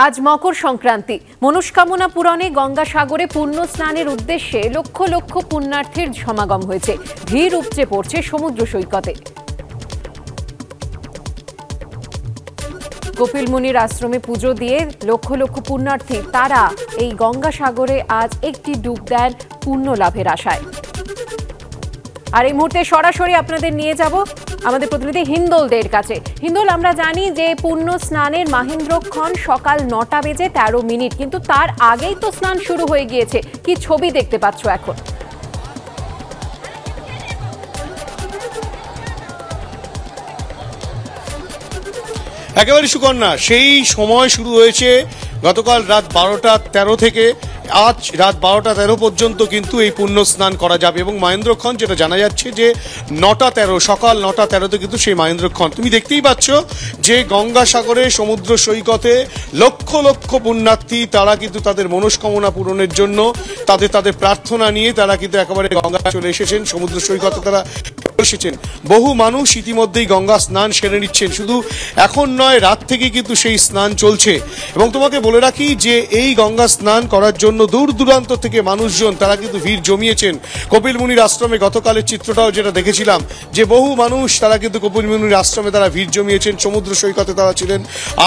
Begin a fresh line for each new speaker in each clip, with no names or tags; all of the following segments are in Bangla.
আজ মকর সংক্রান্তি। মনস্কামনা পূরণে গঙ্গাসাগরে পুণ্য স্নানের উদ্দেশ্যে লক্ষ লক্ষ পুণ্যার্থীর সমাগম হয়েছে। ভিড় উপচে পড়ছে সমুদ্র সৈকতে। কপিল মুনির আশ্রমে পুজো দিয়ে লক্ষ লক্ষ পুণ্যার্থী তারা এই গঙ্গাসাগরে আজ একটি ডুব দেন পুণ্য লাভের আশায়। আর এই মুহূর্তে সরাসরি আপনাদের নিয়ে যাব আমাদের প্রতিনিধি হিন্দোলদের কাছে। হিন্দোল, আমরা জানি যে পুণ্য স্নানের মাহেন্দ্রক্ষণ সকাল 9টা বেজে 13 মিনিট, কিন্তু তার আগেই তো স্নান শুরু হয়ে গিয়েছে। কি ছবি দেখতে পাচ্ছ এখন?
একেবারে সুকন্যা, সেই সময় শুরু হয়েছে গতকাল রাত 12টা 13 থেকে আজ রাত 12টা 13 পর্যন্ত কিন্তু এই পুণ্য স্নান করা যাবে। এবং মহেন্দ্রক্ষণ যেটা জানা যাচ্ছে যে 9টা 13 সকাল 9টা 13তে কিন্তু সেই মহেন্দ্রক্ষণ। তুমি দেখতেই পাচ্ছ যে গঙ্গাসাগরে সমুদ্র সৈকতে লক্ষ লক্ষ পুণ্যার্থী তারা কিন্তু তাদের মনস্কামনা পূরণের জন্য তাদের প্রার্থনা নিয়ে তারা কিন্তু একেবারে গঙ্গা চলে এসেছেন। সমুদ্র সৈকতে তারা এসেছেন। বহু মানুষ ইতিমধ্যেই গঙ্গা স্নান সেরে নিচ্ছেন। শুধু এখন নয়, রাত থেকে কিন্তু সেই স্নান চলছে। এবং তোমাকে বলে রাখি যে এই গঙ্গা স্নান করার জন্য দূর দূরান্ত থেকে মানুষজন তারা কিন্তু ভিড় জমিয়েছেন। কপিল মুনির আশ্রমে গতকালের চিত্রটাও যেটা দেখেছিলাম যে বহু মানুষ তারা কিন্তু কপিল মুনির আশ্রমে তারা ভিড় জমিয়েছেন, সমুদ্র সৈকতে তারা ছিলেন।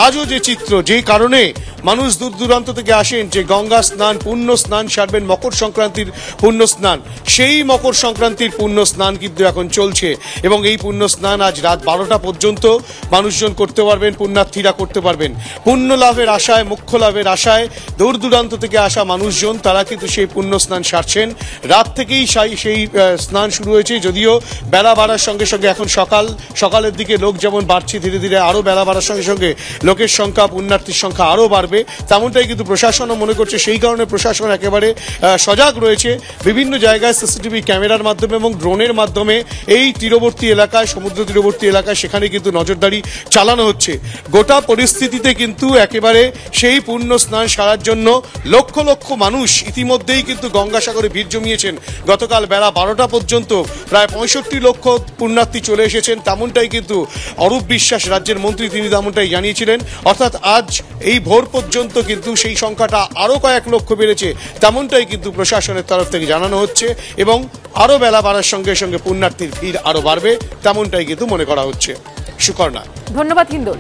আজও যে চিত্র, যেই কারণে মানুষ দূর দূরান্ত থেকে আসেন যে গঙ্গা স্নান পুণ্য স্নান সারবেন, মকর সংক্রান্তির পুণ্য স্নান, সেই মকর সংক্রান্তির পুণ্য স্নান কিন্তু এখন চলছে। এবং এই পুণ্য স্নান আজ রাত 12টা পর্যন্ত মানুষজন করতে পারবেন, পুণ্যার্থীরা করতে পারবেন। পুণ্য লাভের আশায়, মোক্ষ লাভের আশায় দূর দূরান্ত থেকে আসা মানুষজন তারা কিন্তু সেই পুণ্য স্নান সারছেন। রাত থেকেই সেই স্নান শুরু হয়েছে, যদিও বেলা বাড়ার সঙ্গে সঙ্গে এখন সকালের দিকে লোক যেমন বাড়ছে, ধীরে ধীরে আরও বেলা বাড়ার সঙ্গে সঙ্গে লোকের সংখ্যা, পুণ্যার্থীর সংখ্যা আরও বাড়বে, তেমনটাই কিন্তু প্রশাসনও মনে করছে। সেই কারণে প্রশাসন একেবারে সজাগ রয়েছে। বিভিন্ন জায়গায় সিসিটিভি ক্যামেরার মাধ্যমে এবং ড্রোনের মাধ্যমে এই তীরবর্তী এলাকায়, সমুদ্র তীরবর্তী এলাকায় সেখানে কিন্তু নজরদারি চালানো হচ্ছে। গোটা পরিস্থিতিতে কিন্তু একেবারে সেই পুণ্য স্নান সারার জন্য লক্ষ লক্ষ মানুষ ইতিমধ্যেই কিন্তু গঙ্গাসাগরে ভিড় জমিয়েছেন। গতকাল বেলা 12টা পর্যন্ত প্রায় 65 লক্ষ পুণ্যার্থী চলে এসেছেন, তেমনটাই কিন্তু অরূপ বিশ্বাস রাজ্যের মন্ত্রী তিনি তেমনটাই জানিয়েছিলেন। অর্থাৎ আজ এই ভোর পর্যন্ত কিন্তু সেই সংখ্যাটা আরও কয়েক লক্ষ বেড়েছে, তেমনটাই কিন্তু প্রশাসনের তরফ থেকে জানানো হচ্ছে। এবং আরও বেলা বাড়ার সঙ্গে সঙ্গে পুণ্যার্থীর ভিড় আরও বাড়বে, তেমনটাই কিন্তু মনে করা হচ্ছে। সুকর্ণা,
ধন্যবাদ হিন্দোল।